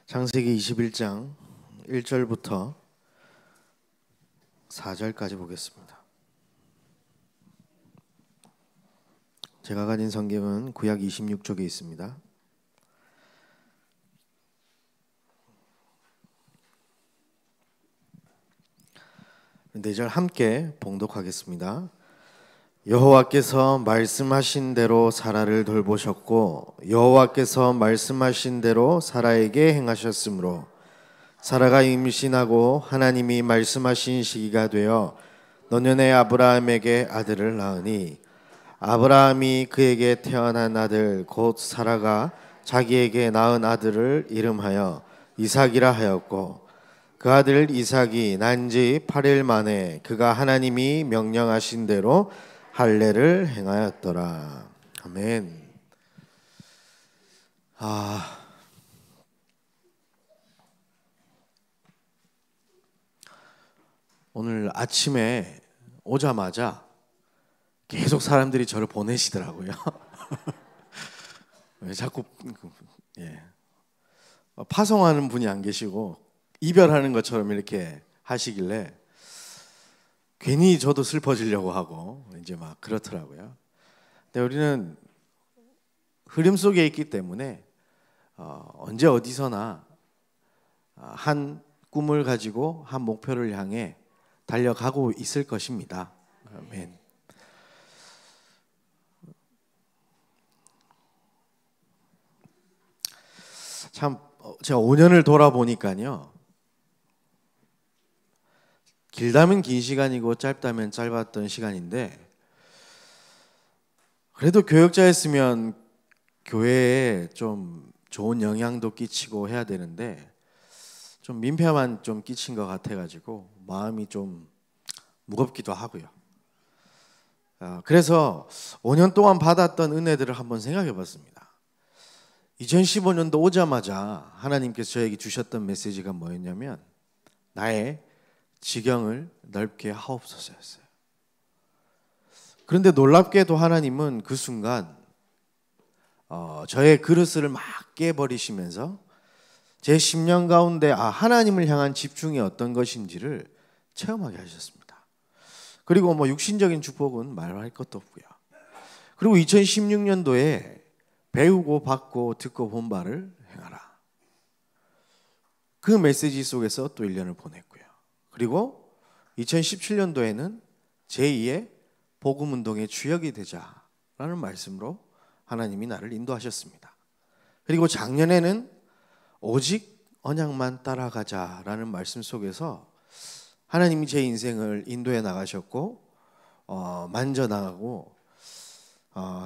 창세기 21장 1절부터 4절까지 보겠습니다. 제가 가진 성경은 구약 26쪽에 있습니다. 네 절 함께 봉독하겠습니다. 여호와께서 말씀하신 대로 사라를 돌보셨고 여호와께서 말씀하신 대로 사라에게 행하셨으므로 사라가 임신하고 하나님이 말씀하신 시기가 되어 노년의 아브라함에게 아들을 낳으니 아브라함이 그에게 태어난 아들 곧 사라가 자기에게 낳은 아들을 이름하여 이삭이라 하였고 그 아들 이삭이 난 지 8일 만에 그가 하나님이 명령하신 대로 할례를 행하였더라. 아멘. 오늘 아침에 오자마자 계속 사람들이 저를 보내시더라고요. 왜 자꾸 파송하는 분이 안 계시고 이별하는 것처럼 이렇게 하시길래 괜히 저도 슬퍼지려고 하고 이제 막 그렇더라고요. 근데 우리는 흐름 속에 있기 때문에 언제 어디서나 한 꿈을 가지고 한 목표를 향해 달려가고 있을 것입니다. 아멘. 참 제가 5년을 돌아보니까요. 길다면 긴 시간이고 짧다면 짧았던 시간인데 그래도 교역자였으면 교회에 좀 좋은 영향도 끼치고 해야 되는데 좀 민폐만 좀 끼친 것 같아가지고 마음이 좀 무겁기도 하고요. 그래서 5년 동안 받았던 은혜들을 한번 생각해 봤습니다. 2015년도 오자마자 하나님께서 저에게 주셨던 메시지가 뭐였냐면 나의 지경을 넓게 하옵소서였어요. 그런데 놀랍게도 하나님은 그 순간 저의 그릇을 막 깨버리시면서 제 심령 가운데 하나님을 향한 집중이 어떤 것인지를 체험하게 하셨습니다. 그리고 육신적인 축복은 말할 것도 없고요. 그리고 2016년도에 배우고 받고 듣고 본 바를 행하라. 그 메시지 속에서 또 1년을 보냈고요. 그리고 2017년도에는 제2의 복음운동의 주역이 되자라는 말씀으로 하나님이 나를 인도하셨습니다. 그리고 작년에는 오직 언약만 따라가자라는 말씀 속에서 하나님이 제 인생을 인도해 나가셨고 만져나가고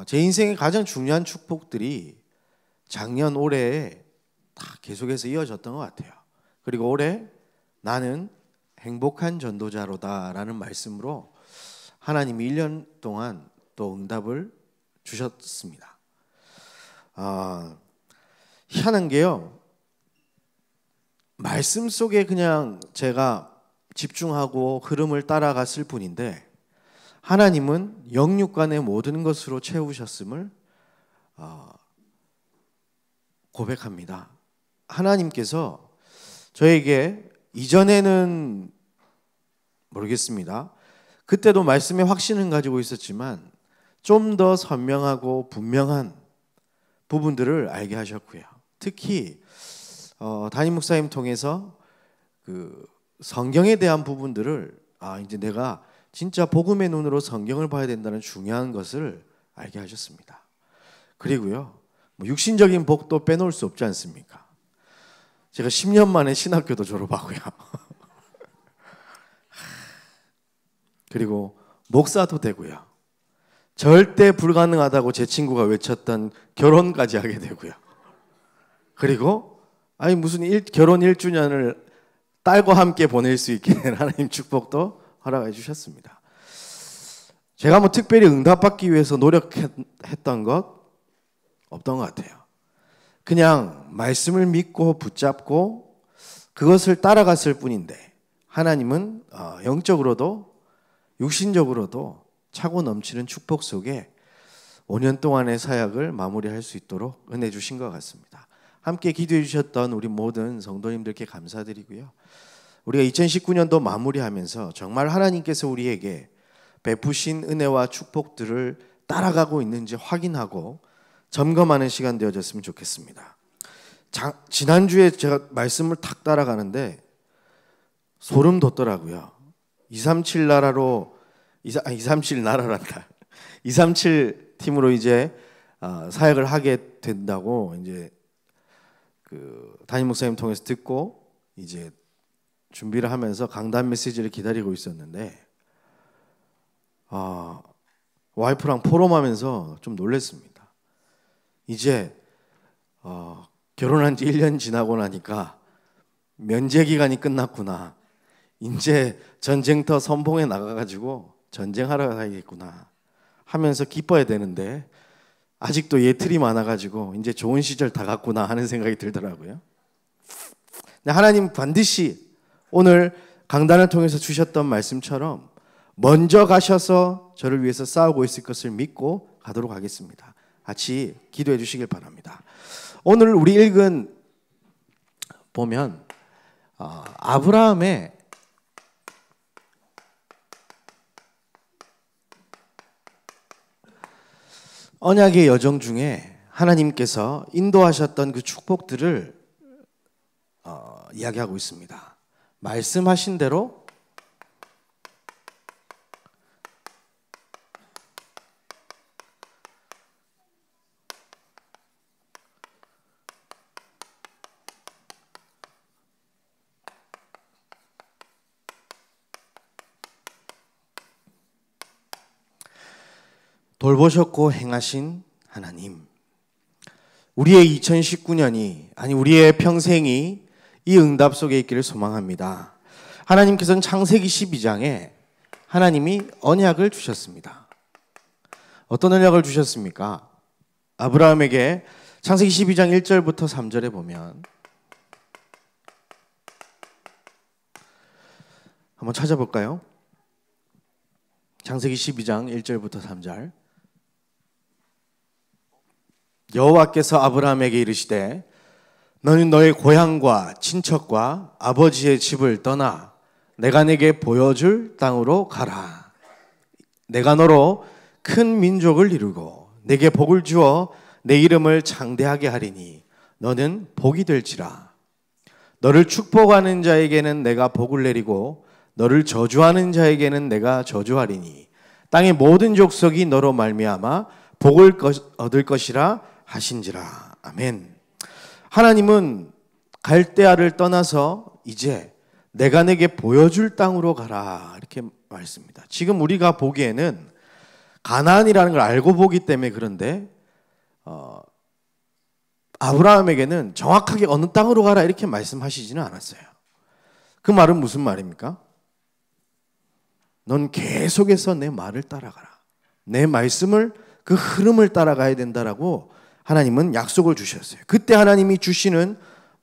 제 인생의 가장 중요한 축복들이 작년 올해에 다 계속해서 이어졌던 것 같아요. 그리고 올해 나는 행복한 전도자로다라는 말씀으로 하나님이 1년 동안 또 응답을 주셨습니다. 희한한 게요. 말씀 속에 그냥 제가 집중하고 흐름을 따라갔을 뿐인데 하나님은 영육간의 모든 것으로 채우셨음을 고백합니다. 하나님께서 저에게 이전에는 모르겠습니다. 그때도 말씀의 확신을 가지고 있었지만 좀 더 선명하고 분명한 부분들을 알게 하셨고요. 특히 담임 목사님 통해서 그 성경에 대한 부분들을 이제 내가 진짜 복음의 눈으로 성경을 봐야 된다는 중요한 것을 알게 하셨습니다. 그리고요, 육신적인 복도 빼놓을 수 없지 않습니까? 제가 10년 만에 신학교도 졸업하고요. 그리고 목사도 되고요. 절대 불가능하다고 제 친구가 외쳤던 결혼까지 하게 되고요. 그리고 무슨 결혼 1주년을 딸과 함께 보낼 수 있게 된 하나님 축복도 허락해 주셨습니다. 제가 특별히 응답받기 위해서 노력했던 것 없던 것 같아요. 그냥 말씀을 믿고 붙잡고 그것을 따라갔을 뿐인데 하나님은 영적으로도 육신적으로도 차고 넘치는 축복 속에 5년 동안의 사역을 마무리할 수 있도록 은혜 주신 것 같습니다. 함께 기도해 주셨던 우리 모든 성도님들께 감사드리고요. 우리가 2019년도 마무리하면서 정말 하나님께서 우리에게 베푸신 은혜와 축복들을 따라가고 있는지 확인하고 점검하는 시간 되어졌으면 좋겠습니다. 지난주에 제가 말씀을 탁 따라가는데 소름 돋더라고요. 237 나라로 237 나라란다. 237 팀으로 이제 사역을 하게 된다고 이제 그 담임 목사님 통해서 듣고 이제 준비를 하면서 강단 메시지를 기다리고 있었는데 와이프랑 포럼하면서 좀 놀랐습니다. 이제 결혼한 지 1년 지나고 나니까 면제 기간이 끝났구나. 이제 전쟁터 선봉에 나가가지고 전쟁하러 가야겠구나 하면서 기뻐야 되는데 아직도 예틀이 많아가지고 이제 좋은 시절 다 갔구나 하는 생각이 들더라고요. 하나님 반드시 오늘 강단을 통해서 주셨던 말씀처럼 먼저 가셔서 저를 위해서 싸우고 있을 것을 믿고 가도록 하겠습니다. 같이 기도해 주시길 바랍니다. 오늘 우리 읽은 보면 아브라함의 언약의 여정 중에 하나님께서 인도하셨던 그 축복들을 이야기하고 있습니다. 말씀하신 대로 돌보셨고 행하신 하나님, 우리의 2019년이 아니 우리의 평생이 이 응답 속에 있기를 소망합니다. 하나님께서는 창세기 12장에 하나님이 언약을 주셨습니다. 어떤 언약을 주셨습니까? 아브라함에게 창세기 12장 1절부터 3절에 보면 한번 찾아볼까요? 창세기 12장 1절부터 3절. 여호와께서 아브라함에게 이르시되 너는 너의 고향과 친척과 아버지의 집을 떠나 내가 내게 보여줄 땅으로 가라. 내가 너로 큰 민족을 이루고 내게 복을 주어 내 이름을 창대하게 하리니 너는 복이 될지라. 너를 축복하는 자에게는 내가 복을 내리고 너를 저주하는 자에게는 내가 저주하리니 땅의 모든 족속이 너로 말미암아 복을 얻을 것이라 하신지라. 아멘. 하나님은 갈대아를 떠나서 이제 내가 내게 보여줄 땅으로 가라 이렇게 말씀합니다. 지금 우리가 보기에는 가나안이라는 걸 알고 보기 때문에 그런데 아브라함에게는 정확하게 어느 땅으로 가라 이렇게 말씀하시지는 않았어요. 그 말은 무슨 말입니까? 넌 계속해서 내 말을 따라가라. 내 말씀을 그 흐름을 따라가야 된다라고 하나님은 약속을 주셨어요. 그때 하나님이 주시는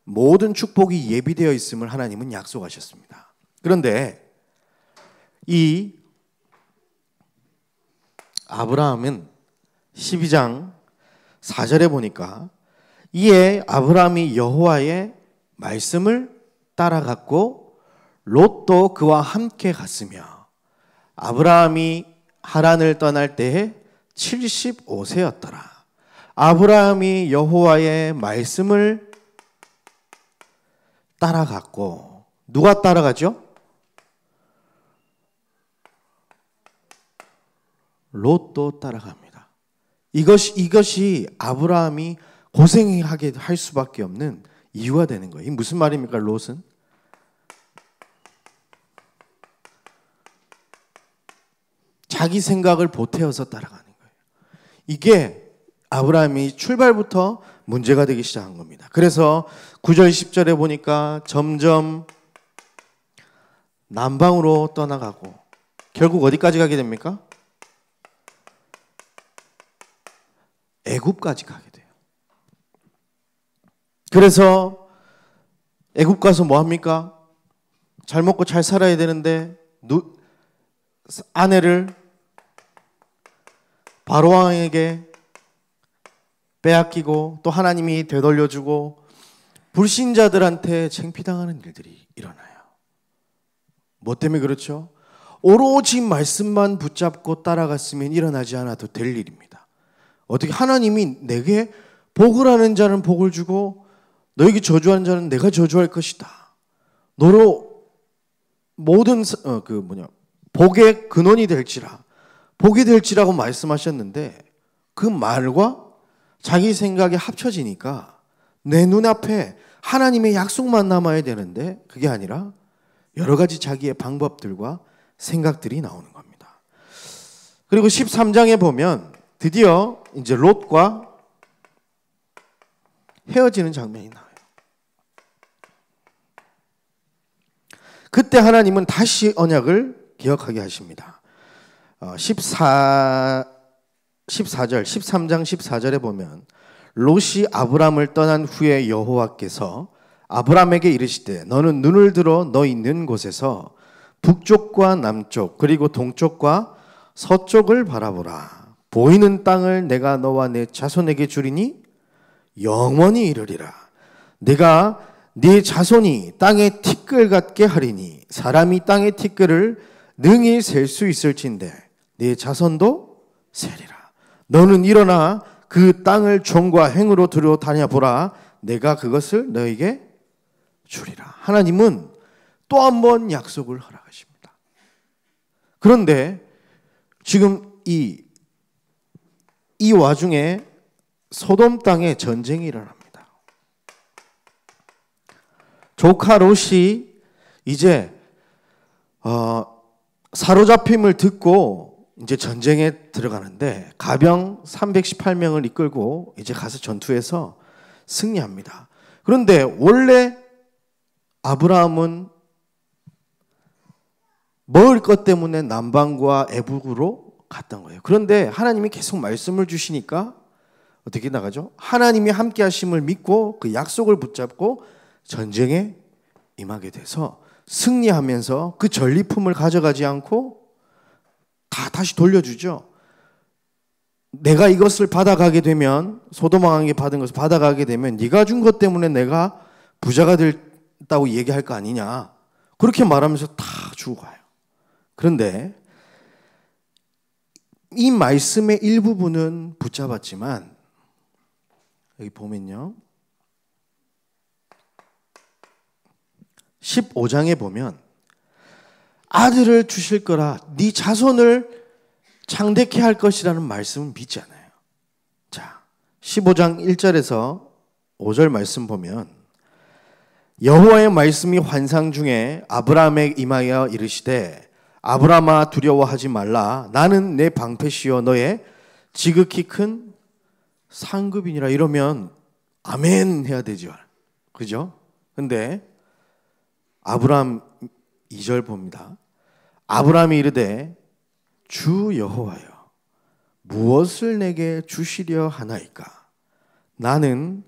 모든 축복이 예비되어 있음을 하나님은 약속하셨습니다. 그런데 이 아브라함은 12장 4절에 보니까 이에 아브라함이 여호와의 말씀을 따라갔고 롯도 그와 함께 갔으며 아브라함이 하란을 떠날 때에 75세였더라. 아브라함이 여호와의 말씀을 따라갔고 누가 따라가죠? 롯도 따라갑니다. 이것이 아브라함이 고생하게 할 수밖에 없는 이유가 되는 거예요. 이게 무슨 말입니까? 롯은 자기 생각을 보태어서 따라가는 거예요. 이게 아브라함이 출발부터 문제가 되기 시작한 겁니다. 그래서 9절 10절에 보니까 점점 남방으로 떠나가고 결국 어디까지 가게 됩니까? 애굽까지 가게 돼요. 그래서 애굽 가서 뭐 합니까? 잘 먹고 잘 살아야 되는데 아내를 바로 왕에게 빼앗기고 또 하나님이 되돌려주고 불신자들한테 창피당하는 일들이 일어나요. 뭐 때문에 그렇죠? 오로지 말씀만 붙잡고 따라갔으면 일어나지 않아도 될 일입니다. 어떻게 하나님이 내게 복을 하는 자는 복을 주고 너에게 저주하는 자는 내가 저주할 것이다. 너로 모든 복의 근원이 될지라, 복이 될지라고 말씀하셨는데 그 말과 자기 생각이 합쳐지니까 내 눈앞에 하나님의 약속만 남아야 되는데 그게 아니라 여러 가지 자기의 방법들과 생각들이 나오는 겁니다. 그리고 13장에 보면 드디어 이제 롯과 헤어지는 장면이 나와요. 그때 하나님은 다시 언약을 기억하게 하십니다. 13장 14절에 보면 롯이 아브람을 떠난 후에 여호와께서 아브람에게 이르시되 너는 눈을 들어 너 있는 곳에서 북쪽과 남쪽 그리고 동쪽과 서쪽을 바라보라. 보이는 땅을 내가 너와 내 자손에게 주리니 영원히 이르리라. 내가 네 자손이 땅의 티끌 같게 하리니 사람이 땅의 티끌을 능히 셀 수 있을진데 네 자손도 세리라. 너는 일어나 그 땅을 종과 행으로 들어 다녀보라. 내가 그것을 너에게 주리라. 하나님은 또 한 번 약속을 허락하십니다. 그런데 지금 이 와중에 소돔 땅에 전쟁이 일어납니다. 조카 롯이 이제 사로잡힘을 듣고 이제 전쟁에 들어가는데 가병 318명을 이끌고 이제 가서 전투에서 승리합니다. 그런데 원래 아브라함은 먹을 것 때문에 남방과 애국으로 갔던 거예요. 그런데 하나님이 계속 말씀을 주시니까 어떻게 나가죠? 하나님이 함께 하심을 믿고 그 약속을 붙잡고 전쟁에 임하게 돼서 승리하면서 그 전리품을 가져가지 않고 다시 돌려주죠. 내가 이것을 받아가게 되면 소돔 왕에게 받은 것을 받아가게 되면 네가 준 것 때문에 내가 부자가 됐다고 얘기할 거 아니냐. 그렇게 말하면서 다 주고 가요. 그런데 이 말씀의 일부분은 붙잡았지만 여기 보면요. 15장에 보면 아들을 주실 거라 네 자손을 창대케 할 것이라는 말씀은 믿지 않아요. 자, 15장 1절에서 5절 말씀 보면 여호와의 말씀이 환상 중에 아브라함에 임하여 이르시되 아브라함아 두려워하지 말라. 나는 내 방패시요 너의 지극히 큰 상급이니라. 이러면 아멘 해야 되죠. 그죠? 근데 아브라함 2절 봅니다. 아브라함이 이르되 주 여호와여 무엇을 내게 주시려 하나이까? 나는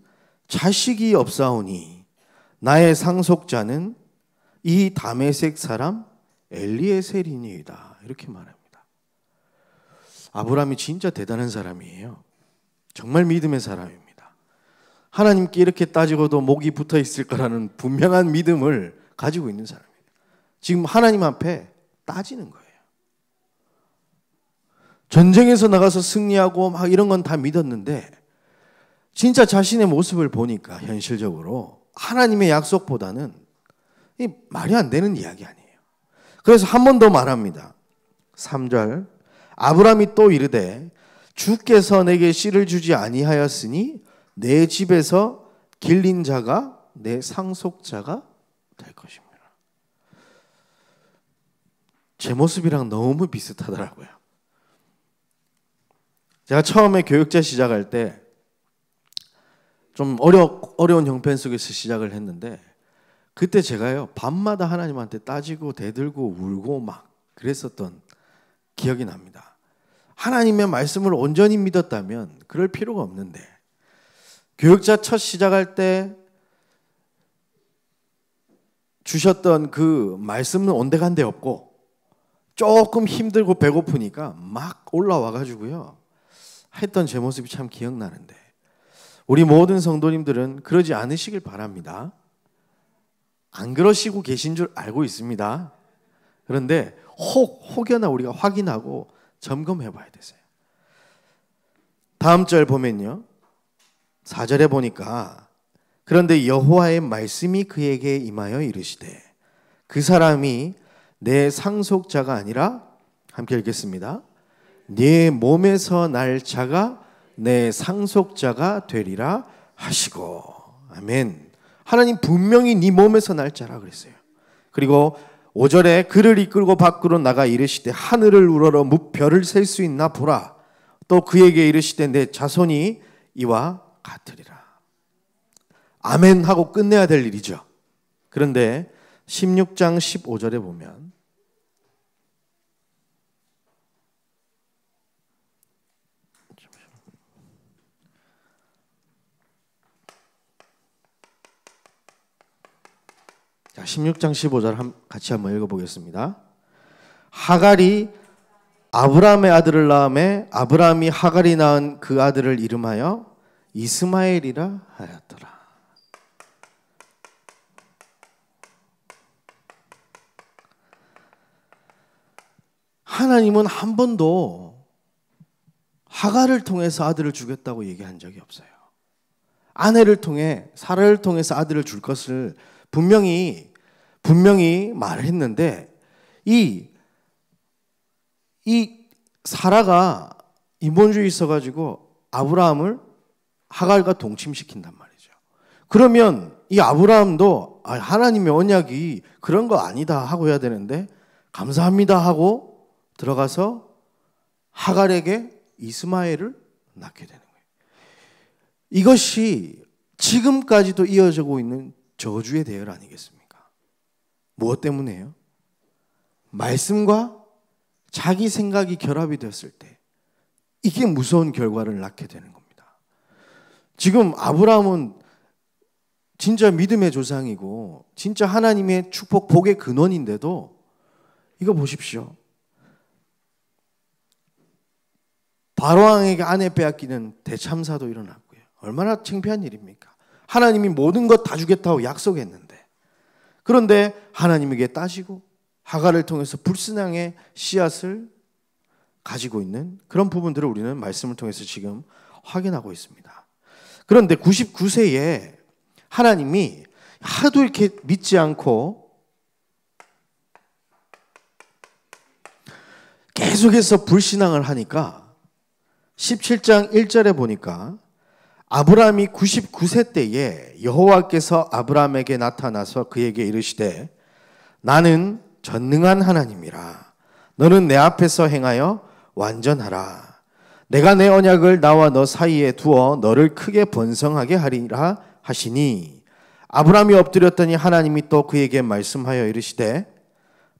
자식이 없사오니 나의 상속자는 이 다메섹 사람 엘리에셀이니이다. 이렇게 말합니다. 아브라함이 진짜 대단한 사람이에요. 정말 믿음의 사람입니다. 하나님께 이렇게 따지고도 목이 붙어 있을 거라는 분명한 믿음을 가지고 있는 사람이에요. 지금 하나님 앞에 따지는 거예요. 전쟁에서 나가서 승리하고 막 이런 건 다 믿었는데 진짜 자신의 모습을 보니까 현실적으로 하나님의 약속보다는 말이 안 되는 이야기 아니에요. 그래서 한 번 더 말합니다. 3절 아브라함이 또 이르되 주께서 내게 씨를 주지 아니하였으니 내 집에서 길린 자가 내 상속자가 될 것입니다. 제 모습이랑 너무 비슷하더라고요. 제가 처음에 교육자 시작할 때 좀 어려운 형편 속에서 시작을 했는데 그때 제가요 밤마다 하나님한테 따지고 대들고 울고 막 그랬었던 기억이 납니다. 하나님의 말씀을 온전히 믿었다면 그럴 필요가 없는데 교육자 첫 시작할 때 주셨던 그 말씀은 온데간데 없고 조금 힘들고 배고프니까 막 올라와 가지고요 했던 제 모습이 참 기억나는데 우리 모든 성도님들은 그러지 않으시길 바랍니다. 안 그러시고 계신 줄 알고 있습니다. 그런데 혹여나 우리가 확인하고 점검해 봐야 되세요. 다음 절 보면요, 4절에 보니까 그런데 여호와의 말씀이 그에게 임하여 이르시되 그 사람이 내 상속자가 아니라, 함께 읽겠습니다. 네 몸에서 날 자가 내 상속자가 되리라 하시고. 아멘. 하나님 분명히 네 몸에서 날 자라 그랬어요. 그리고 5절에 그를 이끌고 밖으로 나가 이르시되 하늘을 우러러 무별을 셀 수 있나 보라. 또 그에게 이르시되 내 자손이 이와 같으리라. 아멘 하고 끝내야 될 일이죠. 그런데 16장 15절에 보면 자, 16장 15절 같이 한번 읽어보겠습니다. 하갈이 아브라함의 아들을 낳음에 아브라함이 하갈이 낳은 그 아들을 이름하여 이스마엘이라 하였더라. 하나님은 한 번도 하갈을 통해서 아들을 주겠다고 얘기한 적이 없어요. 아내를 통해, 사라를 통해서 아들을 줄 것을 분명히 말을 했는데 이 사라가 인본주의 있어가지고 아브라함을 하갈과 동침시킨단 말이죠. 그러면 이 아브라함도 하나님의 언약이 그런 거 아니다 하고 해야 되는데 감사합니다 하고 들어가서 하갈에게 이스마엘을 낳게 되는 거예요. 이것이 지금까지도 이어지고 있는 저주의 대열 아니겠습니까? 무엇 때문에요? 말씀과 자기 생각이 결합이 되었을 때 이게 무서운 결과를 낳게 되는 겁니다. 지금 아브라함은 진짜 믿음의 조상이고 진짜 하나님의 축복 복의 근원인데도 이거 보십시오. 바로왕에게 아내 빼앗기는 대참사도 일어났고요. 얼마나 창피한 일입니까? 하나님이 모든 것 다 주겠다고 약속했는데, 그런데 하나님에게 따지고 하갈을 통해서 불신앙의 씨앗을 가지고 있는 그런 부분들을 우리는 말씀을 통해서 지금 확인하고 있습니다. 그런데 99세에 하나님이 하도 이렇게 믿지 않고 계속해서 불신앙을 하니까 17장 1절에 보니까 아브라함이 99세 때에 여호와께서 아브라함에게 나타나서 그에게 이르시되 나는 전능한 하나님이라. 너는 내 앞에서 행하여 완전하라. 내가 내 언약을 나와 너 사이에 두어 너를 크게 번성하게 하리라 하시니 아브라함이 엎드렸더니 하나님이 또 그에게 말씀하여 이르시되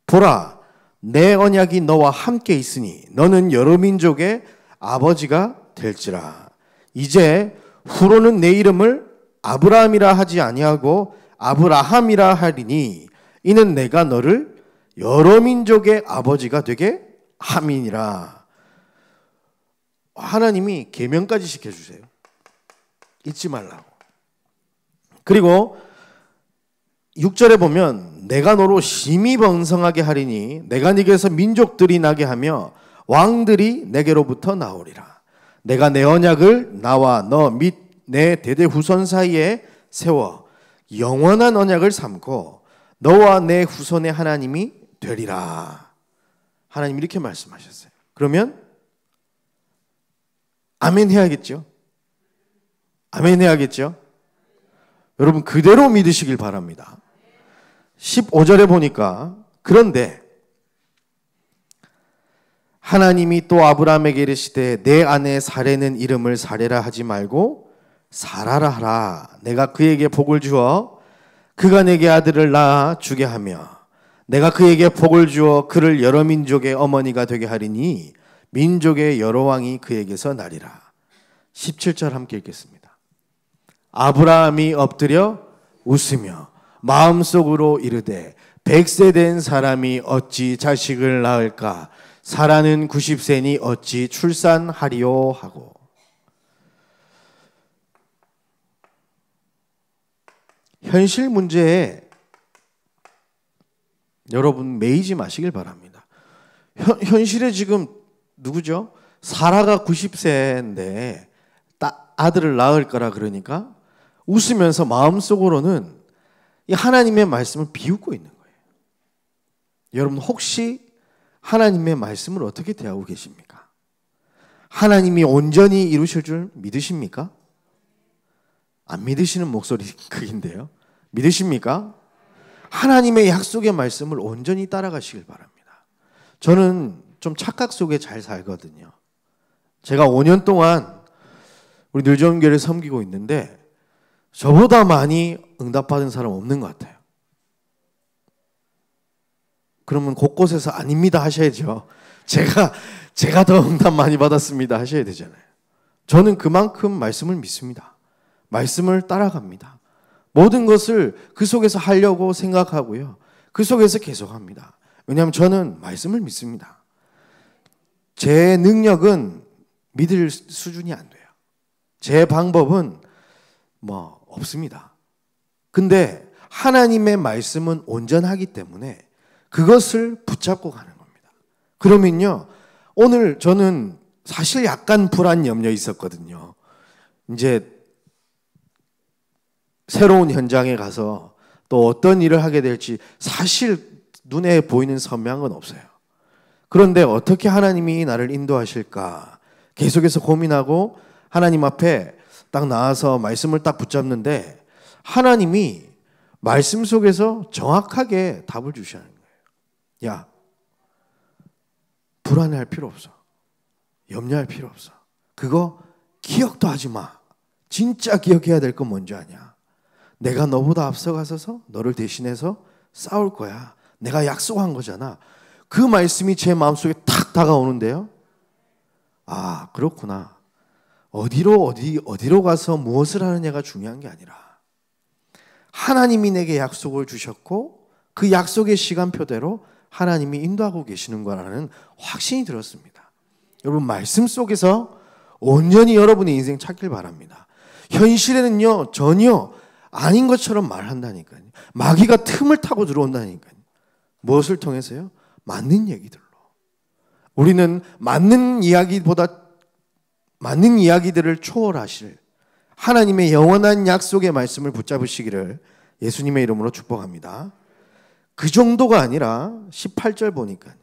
보라 내 언약이 너와 함께 있으니 너는 여러 민족의 아버지가 될지라. 이제 후로는 내 이름을 아브라함이라 하지 아니하고 아브라함이라 하리니 이는 내가 너를 여러 민족의 아버지가 되게 함이니라. 하나님이 계명까지 시켜주세요. 잊지 말라고. 그리고 6절에 보면 내가 너로 심히 번성하게 하리니 내가 네게서 민족들이 나게 하며 왕들이 내게로부터 나오리라. 내가 내 언약을 나와 너 및 내 대대 후손 사이에 세워 영원한 언약을 삼고 너와 내 후손의 하나님이 되리라. 하나님 이렇게 말씀하셨어요. 그러면 아멘 해야겠죠? 아멘 해야겠죠? 여러분 그대로 믿으시길 바랍니다. 15절에 보니까 그런데 하나님이 또 아브라함에게 이르시되 내 아내 사레는 이름을 사레라 하지 말고 사라라 하라. 내가 그에게 복을 주어 그가 내게 아들을 낳아 주게 하며 내가 그에게 복을 주어 그를 여러 민족의 어머니가 되게 하리니 민족의 여러 왕이 그에게서 나리라. 17절 함께 읽겠습니다. 아브라함이 엎드려 웃으며 마음속으로 이르되 100세 된 사람이 어찌 자식을 낳을까? 사라는 90세니 어찌 출산하리요 하고. 현실 문제에 여러분 매이지 마시길 바랍니다. 현실에 지금 누구죠? 사라가 90세인데 아들을 낳을 거라 그러니까 웃으면서 마음속으로는 이 하나님의 말씀을 비웃고 있는 거예요. 여러분 혹시 하나님의 말씀을 어떻게 대하고 계십니까? 하나님이 온전히 이루실 줄 믿으십니까? 안 믿으시는 목소리 크긴데요. 믿으십니까? 하나님의 약속의 말씀을 온전히 따라가시길 바랍니다. 저는 좀 착각 속에 잘 살거든요. 제가 5년 동안 우리 늘정교회를 섬기고 있는데 저보다 많이 응답받은 사람 없는 것 같아요. 그러면 곳곳에서 아닙니다 하셔야죠. 제가 더 응답 많이 받았습니다 하셔야 되잖아요. 저는 그만큼 말씀을 믿습니다. 말씀을 따라갑니다. 모든 것을 그 속에서 하려고 생각하고요. 그 속에서 계속합니다. 왜냐하면 저는 말씀을 믿습니다. 제 능력은 믿을 수준이 안 돼요. 제 방법은 없습니다. 근데 하나님의 말씀은 온전하기 때문에 그것을 붙잡고 가는 겁니다. 그러면요, 오늘 저는 사실 약간 불안 염려 있었거든요. 이제 새로운 현장에 가서 또 어떤 일을 하게 될지 사실 눈에 보이는 선명한 건 없어요. 그런데 어떻게 하나님이 나를 인도하실까 계속해서 고민하고 하나님 앞에 딱 나와서 말씀을 딱 붙잡는데 하나님이 말씀 속에서 정확하게 답을 주시는 거예요. 야, 불안해할 필요 없어. 염려할 필요 없어. 그거 기억도 하지 마. 진짜 기억해야 될 건 뭔지 아냐? 내가 너보다 앞서가서 너를 대신해서 싸울 거야. 내가 약속한 거잖아. 그 말씀이 제 마음속에 탁 다가오는데요. 아, 그렇구나. 어디로 가서 무엇을 하느냐가 중요한 게 아니라 하나님이 내게 약속을 주셨고 그 약속의 시간표대로 하나님이 인도하고 계시는 거라는 확신이 들었습니다. 여러분 말씀 속에서 온전히 여러분의 인생 찾길 바랍니다. 현실에는요 전혀 아닌 것처럼 말한다니까요. 마귀가 틈을 타고 들어온다니까요. 무엇을 통해서요? 맞는 얘기들로. 우리는 맞는 이야기들을 초월하실 하나님의 영원한 약속의 말씀을 붙잡으시기를 예수님의 이름으로 축복합니다. 그 정도가 아니라 18절 보니까요.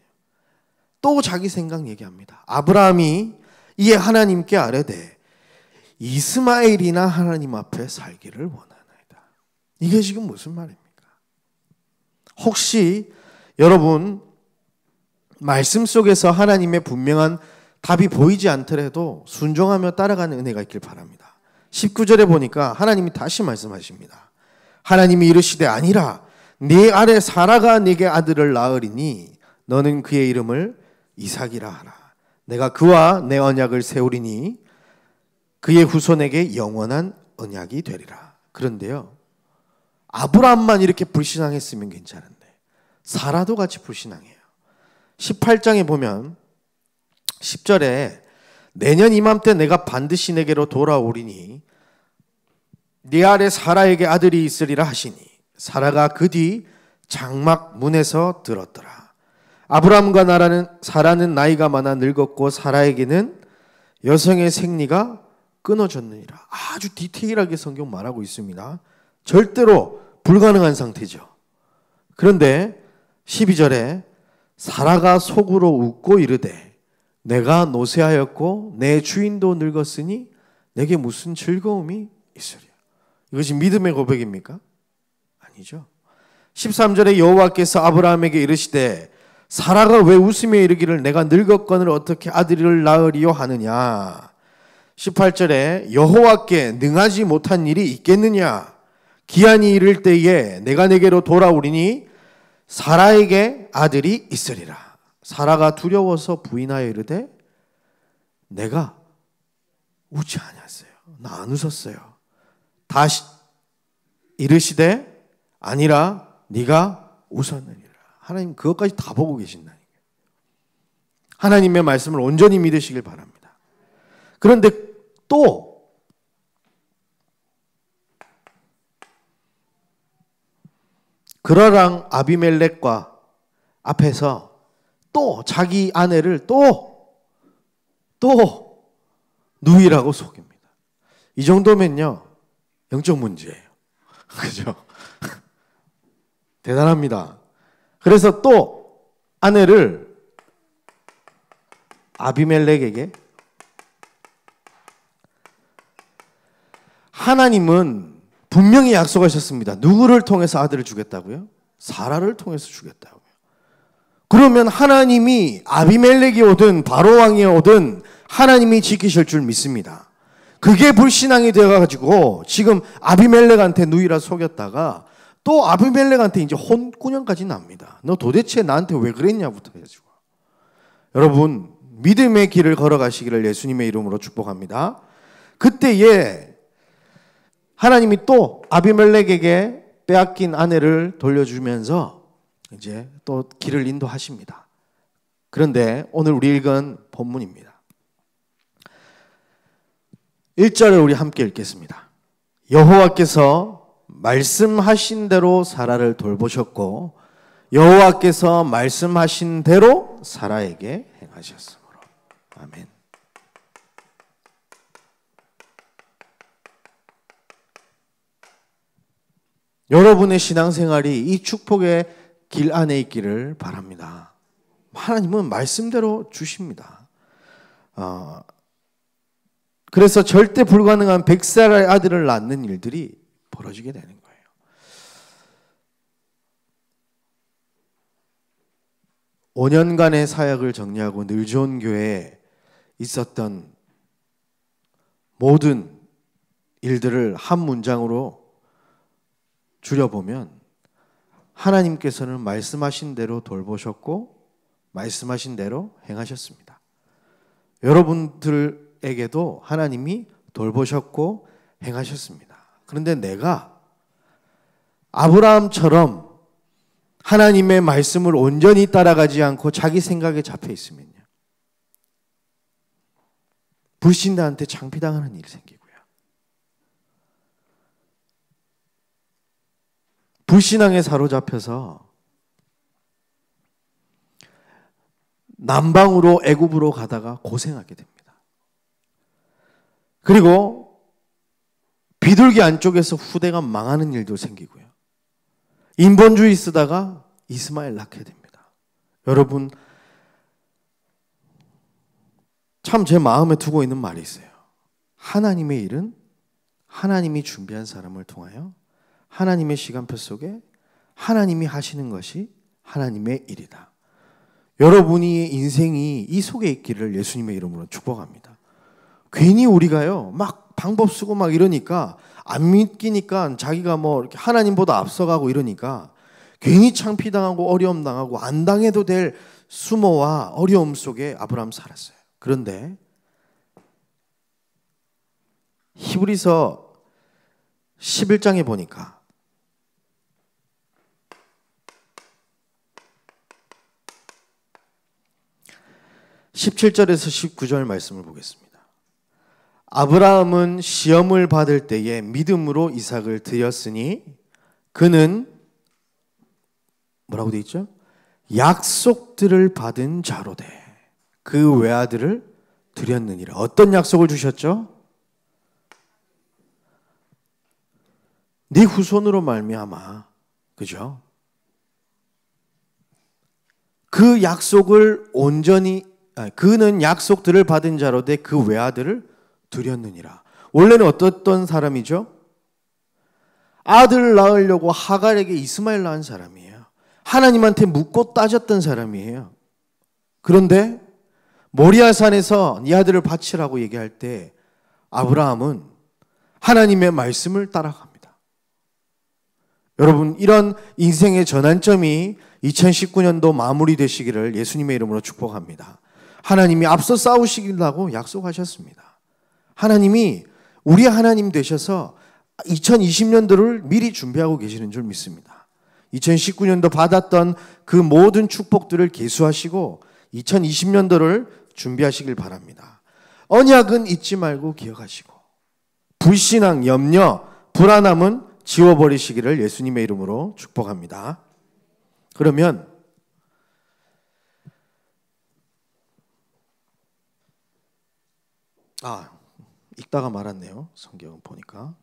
또 자기 생각 얘기합니다. 아브라함이 이에 하나님께 아뢰되 이스마엘이나 하나님 앞에 살기를 원하나이다. 이게 지금 무슨 말입니까? 혹시 여러분 말씀 속에서 하나님의 분명한 답이 보이지 않더라도 순종하며 따라가는 은혜가 있길 바랍니다. 19절에 보니까 하나님이 다시 말씀하십니다. 하나님이 이르시되 아니라 네 아래 사라가 네게 아들을 낳으리니 너는 그의 이름을 이삭이라 하라. 내가 그와 내 언약을 세우리니 그의 후손에게 영원한 언약이 되리라. 그런데요, 아브라함만 이렇게 불신앙했으면 괜찮은데 사라도 같이 불신앙해요. 18장에 보면 10절에 내년 이맘때 내가 반드시 내게로 돌아오리니 네 아래 사라에게 아들이 있으리라 하시니 사라가 그 뒤 장막 문에서 들었더라. 아브라함과 사라는 나이가 많아 늙었고 사라에게는 여성의 생리가 끊어졌느니라. 아주 디테일하게 성경 말하고 있습니다. 절대로 불가능한 상태죠. 그런데 12절에 사라가 속으로 웃고 이르되 내가 노쇠하였고 내 주인도 늙었으니 내게 무슨 즐거움이 있으랴. 이것이 믿음의 고백입니까? 아니죠. 13절에 여호와께서 아브라함에게 이르시되 사라가 왜 웃으며 이르기를 내가 늙었거늘 어떻게 아들을 낳으리요 하느냐. 18절에 여호와께 능하지 못한 일이 있겠느냐. 기한이 이를 때에 내가 내게로 돌아오리니 사라에게 아들이 있으리라. 사라가 두려워서 부인하여 이르되 내가 웃지 아니었어요. 나 안 웃었어요. 다시 이르시되 아니라 네가 웃었느니라. 하나님 그것까지 다 보고 계신다니까요. 하나님의 말씀을 온전히 믿으시길 바랍니다. 그런데 또 그러랑 아비멜렉과 앞에서 또 자기 아내를 또 누이라고 속입니다. 이 정도면요, 영적 문제예요. 그죠? 대단합니다. 그래서 또 아내를 아비멜렉에게, 하나님은 분명히 약속하셨습니다. 누구를 통해서 아들을 주겠다고요? 사라를 통해서 주겠다고요. 그러면 하나님이 아비멜렉이 오든 바로왕이 오든 하나님이 지키실 줄 믿습니다. 그게 불신앙이 되어가지고 지금 아비멜렉한테 누이라 속였다가 또 아비멜렉한테 이제 혼꾸녕까지 납니다. 너 도대체 나한테 왜 그랬냐부터 해가지고. 여러분, 믿음의 길을 걸어가시기를 예수님의 이름으로 축복합니다. 그때에 하나님이 또 아비멜렉에게 빼앗긴 아내를 돌려주면서 이제 또 길을 인도하십니다. 그런데 오늘 우리 읽은 본문입니다. 1절을 우리 함께 읽겠습니다. 여호와께서 말씀하신 대로 사라를 돌보셨고 여호와께서 말씀하신 대로 사라에게 행하셨으므로. 아멘. 여러분의 신앙생활이 이 축복의 길 안에 있기를 바랍니다. 하나님은 말씀대로 주십니다. 그래서 절대 불가능한 100살의 아들을 낳는 일들이 벌어지게 되는 거예요. (5년간의) 사역을 정리하고 늘 좋은 교회에 있었던 모든 일들을 한 문장으로 줄여보면 하나님께서는 말씀하신 대로 돌보셨고 말씀하신 대로 행하셨습니다. 여러분들에게도 하나님이 돌보셨고 행하셨습니다. 그런데 내가 아브라함처럼 하나님의 말씀을 온전히 따라가지 않고 자기 생각에 잡혀 있으면요, 불신자한테 창피당하는 일이 생기고요, 불신앙에 사로잡혀서 남방으로 애굽으로 가다가 고생하게 됩니다. 그리고 비둘기 안쪽에서 후대가 망하는 일도 생기고요, 인본주의 쓰다가 이스마엘 낳게 됩니다. 여러분, 참 제 마음에 두고 있는 말이 있어요. 하나님의 일은 하나님이 준비한 사람을 통하여 하나님의 시간표 속에 하나님이 하시는 것이 하나님의 일이다. 여러분의 인생이 이 속에 있기를 예수님의 이름으로 축복합니다. 괜히 우리가요, 막 방법 쓰고 막 이러니까, 안 믿기니까 자기가 뭐 이렇게 하나님보다 앞서가고 이러니까 괜히 창피당하고 어려움 당하고 안 당해도 될 수모와 어려움 속에 아브라함 살았어요. 그런데 히브리서 11장에 보니까 (17절에서 19절) 말씀을 보겠습니다. 아브라함은 시험을 받을 때에 믿음으로 이삭을 드렸으니 그는 뭐라고 되어 있죠? 약속들을 받은 자로되 그 외아들을 드렸느니라. 어떤 약속을 주셨죠? 네 후손으로 말미암아, 그죠? 그 약속을 온전히, 그는 약속들을 받은 자로되 그 외아들을 드렸느니라. 원래는 어떤 사람이죠? 아들을 낳으려고 하갈에게 이스마엘 낳은 사람이에요. 하나님한테 묻고 따졌던 사람이에요. 그런데 모리아산에서 네 아들을 바치라고 얘기할 때 아브라함은 하나님의 말씀을 따라갑니다. 여러분, 이런 인생의 전환점이 2019년도 마무리되시기를 예수님의 이름으로 축복합니다. 하나님이 앞서 싸우시기라고 약속하셨습니다. 하나님이 우리 하나님 되셔서 2020년도를 미리 준비하고 계시는 줄 믿습니다. 2019년도 받았던 그 모든 축복들을 계수하시고 2020년도를 준비하시길 바랍니다. 언약은 잊지 말고 기억하시고 불신앙, 염려, 불안함은 지워버리시기를 예수님의 이름으로 축복합니다. 그러면 읽다가 말았네요. 성경을 보니까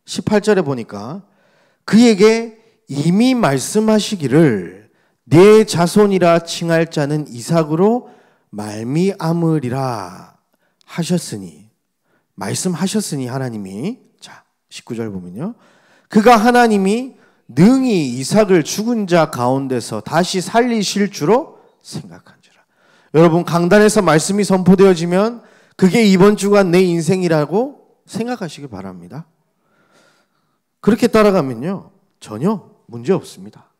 18절에 보니까 그에게 이미 말씀하시기를 내 자손이라 칭할 자는 이삭으로 말미암으리라 하셨으니, 말씀하셨으니 하나님이, 자 19절 보면요, 그가 하나님이 능히 이삭을 죽은 자 가운데서 다시 살리실 줄로 생각한지라. 여러분, 강단에서 말씀이 선포되어지면 그게 이번 주가 내 인생이라고 생각하시기 바랍니다. 그렇게 따라가면요 전혀 문제 없습니다.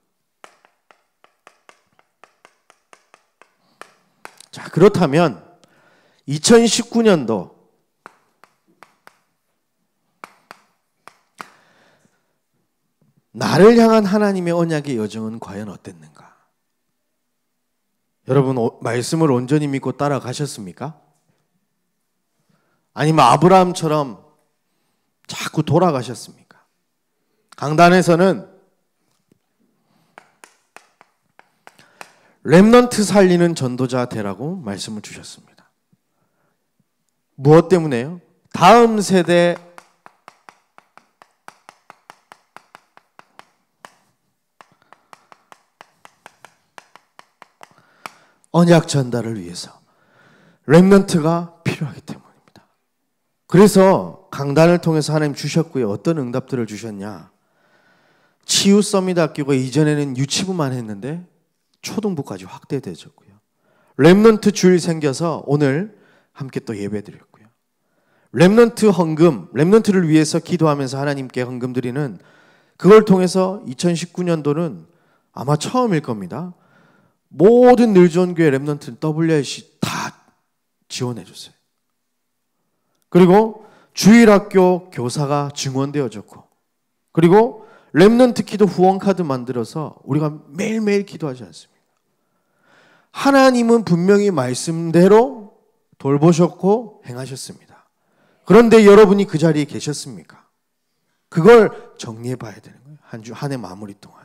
자, 그렇다면 2019년도 나를 향한 하나님의 언약의 여정은 과연 어땠는가? 여러분, 말씀을 온전히 믿고 따라가셨습니까? 아니면 아브라함처럼 자꾸 돌아가셨습니까? 강단에서는 렘넌트 살리는 전도자 되라고 말씀을 주셨습니다. 무엇 때문에요? 다음 세대 언약 전달을 위해서 렘넌트가 필요하기 때문입니다. 그래서 강단을 통해서 하나님 주셨고요. 어떤 응답들을 주셨냐? 치유 서밋 학교가 이전에는 유치부만 했는데 초등부까지 확대되었고요. 렘넌트 주일 생겨서 오늘 함께 또 예배드렸고요. 렘넌트 헌금, 렘넌트를 위해서 기도하면서 하나님께 헌금 드리는, 그걸 통해서 2019년도는 아마 처음일 겁니다. 모든 늘존교회 렘넌트 WIC 다 지원해 줬어요. 그리고 주일학교 교사가 증원되어졌고, 그리고 렘넌트 기도 후원 카드 만들어서 우리가 매일매일 기도하지 않습니다. 하나님은 분명히 말씀대로 돌보셨고 행하셨습니다. 그런데 여러분이 그 자리에 계셨습니까? 그걸 정리해 봐야 되는 거예요. 한 주, 한 해 마무리 동안.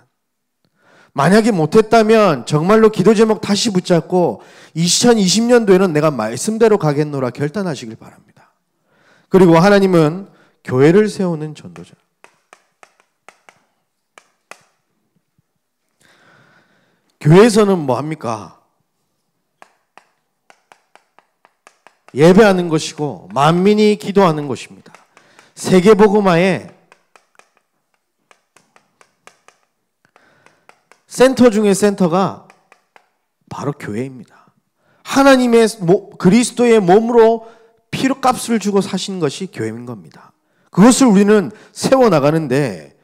만약에 못했다면 정말로 기도 제목 다시 붙잡고 2020년도에는 내가 말씀대로 가겠노라 결단하시길 바랍니다. 그리고 하나님은 교회를 세우는 전도자. 교회에서는 뭐 합니까? 예배하는 것이고 만민이 기도하는 것입니다. 세계복음화의 센터 중에 센터가 바로 교회입니다. 하나님의 그리스도의 몸으로 피값을 주고 사신 것이 교회인 겁니다. 그것을 우리는 세워나가는데,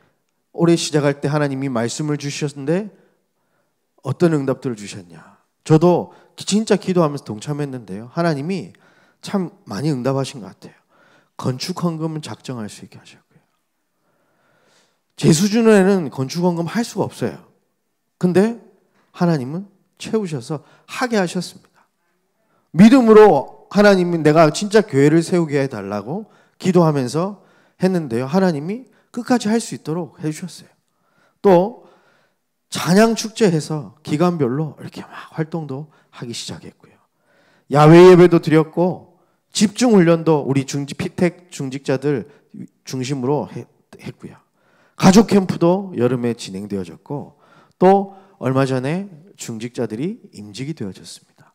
올해 시작할 때 하나님이 말씀을 주셨는데 어떤 응답들을 주셨냐? 저도 진짜 기도하면서 동참했는데요. 하나님이 참 많이 응답하신 것 같아요. 건축 헌금은 작정할 수 있게 하셨고요. 제 수준에는 건축 헌금 할 수가 없어요. 근데 하나님은 채우셔서 하게 하셨습니다. 믿음으로 하나님이 내가 진짜 교회를 세우게 해달라고 기도하면서 했는데요. 하나님이 끝까지 할 수 있도록 해주셨어요. 또 찬양 축제해서 기간별로 이렇게 막 활동도 하기 시작했고요. 야외 예배도 드렸고 집중 훈련도 우리 피택 중직자들 중심으로 했고요. 가족 캠프도 여름에 진행되어졌고, 또 얼마 전에 중직자들이 임직이 되어졌습니다.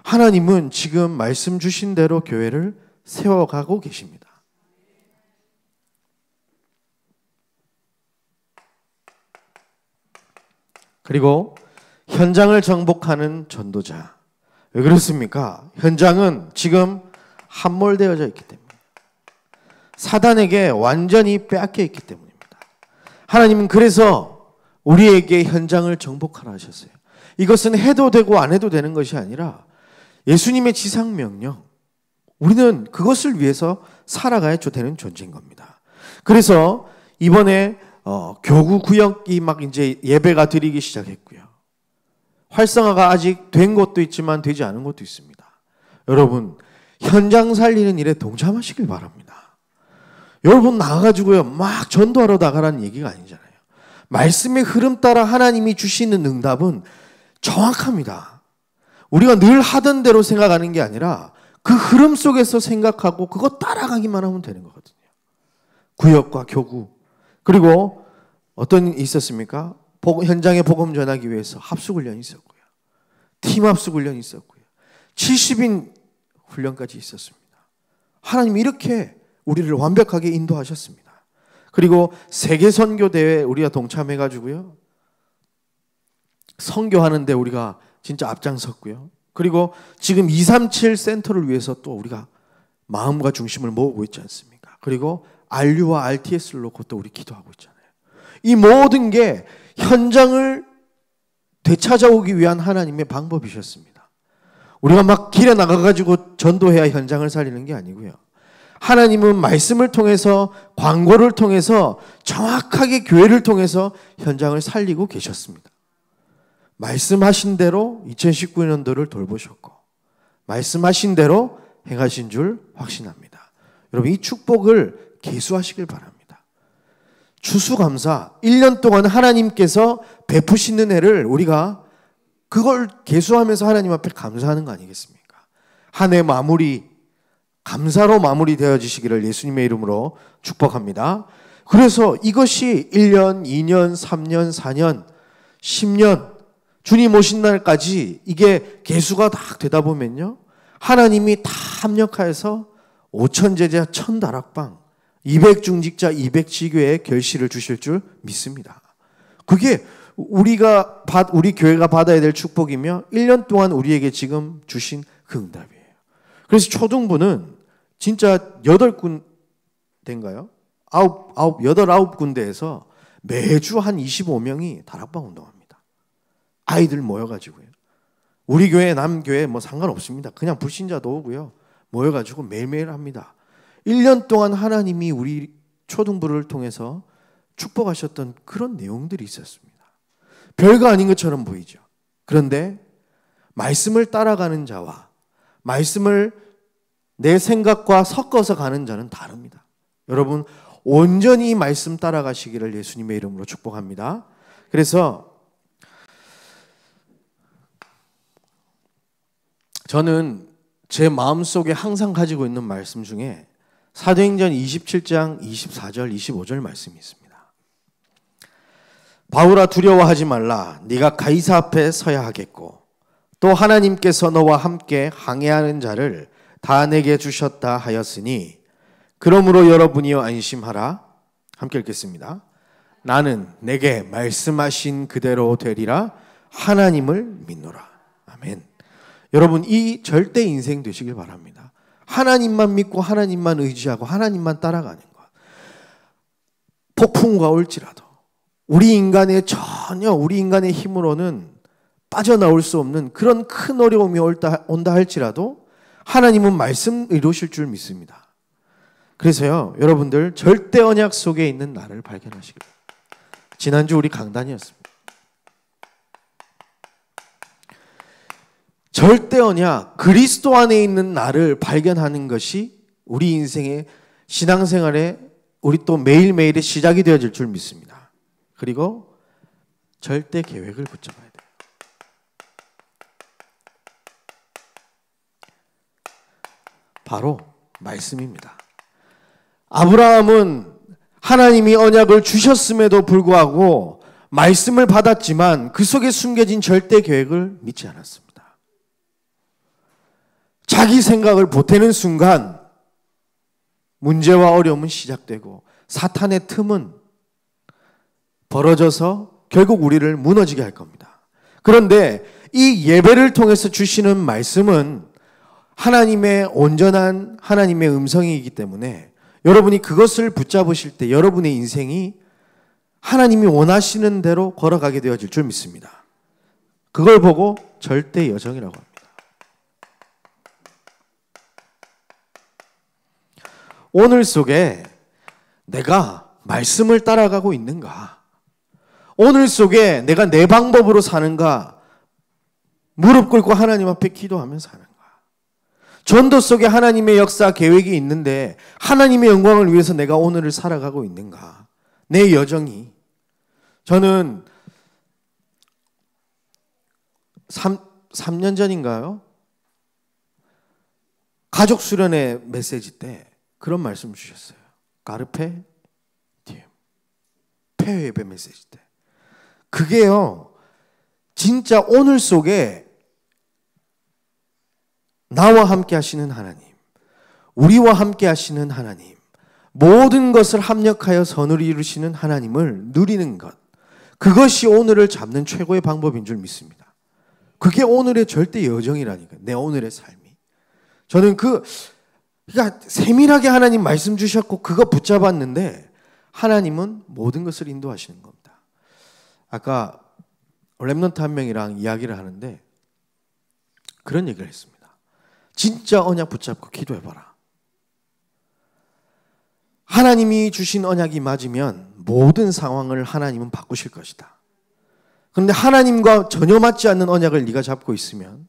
하나님은 지금 말씀 주신 대로 교회를 세워가고 계십니다. 그리고 현장을 정복하는 전도자. 왜 그렇습니까? 현장은 지금 함몰되어져 있기 때문입니다. 사단에게 완전히 빼앗겨 있기 때문입니다. 하나님은 그래서 우리에게 현장을 정복하라 하셨어요. 이것은 해도 되고 안 해도 되는 것이 아니라 예수님의 지상명령, 우리는 그것을 위해서 살아가야 되는 존재인 겁니다. 그래서 이번에 교구 구역이 막 이제 예배가 드리기 시작했고요. 활성화가 아직 된 곳도 있지만 되지 않은 곳도 있습니다. 여러분, 현장 살리는 일에 동참하시길 바랍니다. 여러분 나가가지고요 막 전도하러 나가라는 얘기가 아니잖아요. 말씀의 흐름 따라 하나님이 주시는 응답은 정확합니다. 우리가 늘 하던 대로 생각하는 게 아니라 그 흐름 속에서 생각하고 그거 따라가기만 하면 되는 거거든요. 구역과 교구, 그리고 어떤 일이 있었습니까? 현장에 복음 전하기 위해서 합숙훈련이 있었고요. 팀 합숙훈련이 있었고요. 70인 훈련까지 있었습니다. 하나님이 이렇게 우리를 완벽하게 인도하셨습니다. 그리고 세계 선교 대회 우리가 동참해가지고요. 선교하는데 우리가 진짜 앞장섰고요. 그리고 지금 237 센터를 위해서 또 우리가 마음과 중심을 모으고 있지 않습니까? 그리고 RU와 RTS를 놓고 또 우리 기도하고 있잖아요. 이 모든 게 현장을 되찾아오기 위한 하나님의 방법이셨습니다. 우리가 막 길에 나가가지고 전도해야 현장을 살리는 게 아니고요. 하나님은 말씀을 통해서, 광고를 통해서, 정확하게 교회를 통해서 현장을 살리고 계셨습니다. 말씀하신 대로 2019년도를 돌보셨고 말씀하신 대로 행하신 줄 확신합니다. 여러분 이 축복을 계수하시길 바랍니다. 추수감사 1년 동안 하나님께서 베푸신 은혜를 우리가 그걸 계수하면서 하나님 앞에 감사하는 거 아니겠습니까? 한 해 마무리 감사로 마무리되어지시기를 예수님의 이름으로 축복합니다. 그래서 이것이 1년, 2년, 3년, 4년, 10년 주님 오신 날까지 이게 계수가 다 되다 보면요. 하나님이 다 합력하여서 5천 제자 1,000 다락방 200 중직자 200 지교에 결실을 주실 줄 믿습니다. 그게 우리 교회가 받아야 될 축복이며 1년 동안 우리에게 지금 주신 그 응답이에요. 그래서 초등부는 진짜 8군데인가요? 9군데에서 매주 한 25명이 다락방 운동합니다. 아이들 모여가지고요. 우리 교회, 남교회 뭐 상관없습니다. 그냥 불신자도 오고요. 모여가지고 매일매일 합니다. 1년 동안 하나님이 우리 초등부를 통해서 축복하셨던 그런 내용들이 있었습니다. 별거 아닌 것처럼 보이죠. 그런데 말씀을 따라가는 자와 말씀을 내 생각과 섞어서 가는 자는 다릅니다. 여러분 온전히 말씀 따라가시기를 예수님의 이름으로 축복합니다. 그래서 저는 제 마음속에 항상 가지고 있는 말씀 중에 사도행전 27장 24절 25절 말씀이 있습니다. 바울아 두려워하지 말라. 네가 가이사 앞에 서야 하겠고 또 하나님께서 너와 함께 항해하는 자를 다 내게 주셨다 하였으니 그러므로 여러분이여 안심하라. 함께 읽겠습니다. 나는 내게 말씀하신 그대로 되리라. 하나님을 믿노라. 아멘. 여러분 이 절대 인생 되시길 바랍니다. 하나님만 믿고 하나님만 의지하고 하나님만 따라가는 것. 폭풍우가 올지라도 우리 인간의 힘으로는 빠져나올 수 없는 그런 큰 어려움이 온다 할지라도 하나님은 말씀 이루실 줄 믿습니다. 그래서요 여러분들 절대 언약 속에 있는 나를 발견하시길 바랍니다. 지난주 우리 강단이었습니다. 절대 언약, 그리스도 안에 있는 나를 발견하는 것이 우리 인생의 신앙생활에 우리 또 매일매일의 시작이 되어질 줄 믿습니다. 그리고 절대 계획을 붙잡아야 돼요. 바로 말씀입니다. 아브라함은 하나님이 언약을 주셨음에도 불구하고 말씀을 받았지만 그 속에 숨겨진 절대 계획을 믿지 않았습니다. 자기 생각을 보태는 순간 문제와 어려움은 시작되고 사탄의 틈은 벌어져서 결국 우리를 무너지게 할 겁니다. 그런데 이 예배를 통해서 주시는 말씀은 하나님의 온전한 하나님의 음성이기 때문에 여러분이 그것을 붙잡으실 때 여러분의 인생이 하나님이 원하시는 대로 걸어가게 되어질 줄 믿습니다. 그걸 보고 절대 여정이라고 합니다. 오늘 속에 내가 말씀을 따라가고 있는가? 오늘 속에 내가 내 방법으로 사는가? 무릎 꿇고 하나님 앞에 기도하며 사는가? 전도 속에 하나님의 역사 계획이 있는데 하나님의 영광을 위해서 내가 오늘을 살아가고 있는가? 내 여정이. 저는 3년 전인가요? 가족 수련회 메시지 때 그런 말씀 주셨어요. 가르페 디엠. 폐회 예배 메시지 때. 그게요, 진짜 오늘 속에 나와 함께 하시는 하나님, 우리와 함께 하시는 하나님, 모든 것을 합력하여 선을 이루시는 하나님을 누리는 것, 그것이 오늘을 잡는 최고의 방법인 줄 믿습니다. 그게 오늘의 절대 여정이라니까요. 내 오늘의 삶이. 저는 그러니까 세밀하게 하나님 말씀 주셨고 그거 붙잡았는데 하나님은 모든 것을 인도하시는 겁니다. 아까 렘넌트 한 명이랑 이야기를 하는데 그런 얘기를 했습니다. 진짜 언약 붙잡고 기도해봐라. 하나님이 주신 언약이 맞으면 모든 상황을 하나님은 바꾸실 것이다. 그런데 하나님과 전혀 맞지 않는 언약을 네가 잡고 있으면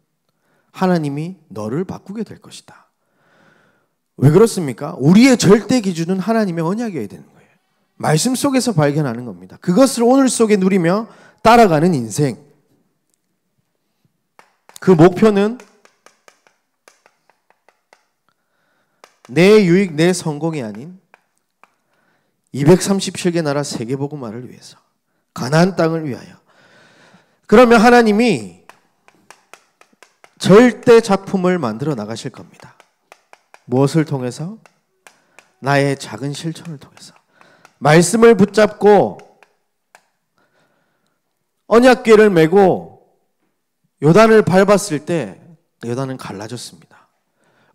하나님이 너를 바꾸게 될 것이다. 왜 그렇습니까? 우리의 절대 기준은 하나님의 언약이어야 되는 거예요. 말씀 속에서 발견하는 겁니다. 그것을 오늘 속에 누리며 따라가는 인생. 그 목표는 내 유익, 내 성공이 아닌 237개 나라 세계복음화를 위해서, 가나안 땅을 위하여. 그러면 하나님이 절대 작품을 만들어 나가실 겁니다. 무엇을 통해서? 나의 작은 실천을 통해서. 말씀을 붙잡고 언약궤를 메고 요단을 밟았을 때 요단은 갈라졌습니다.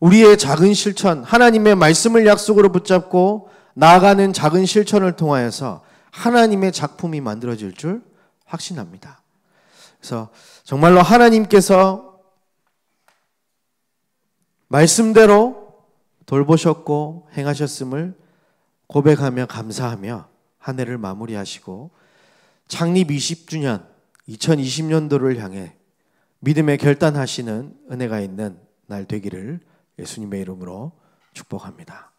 우리의 작은 실천, 하나님의 말씀을 약속으로 붙잡고 나아가는 작은 실천을 통하여서 하나님의 작품이 만들어질 줄 확신합니다. 그래서 정말로 하나님께서 말씀대로 돌보셨고 행하셨음을 고백하며 감사하며 한 해를 마무리하시고 창립 20주년 2020년도를 향해 믿음의 결단하시는 은혜가 있는 날 되기를 예수님의 이름으로 축복합니다.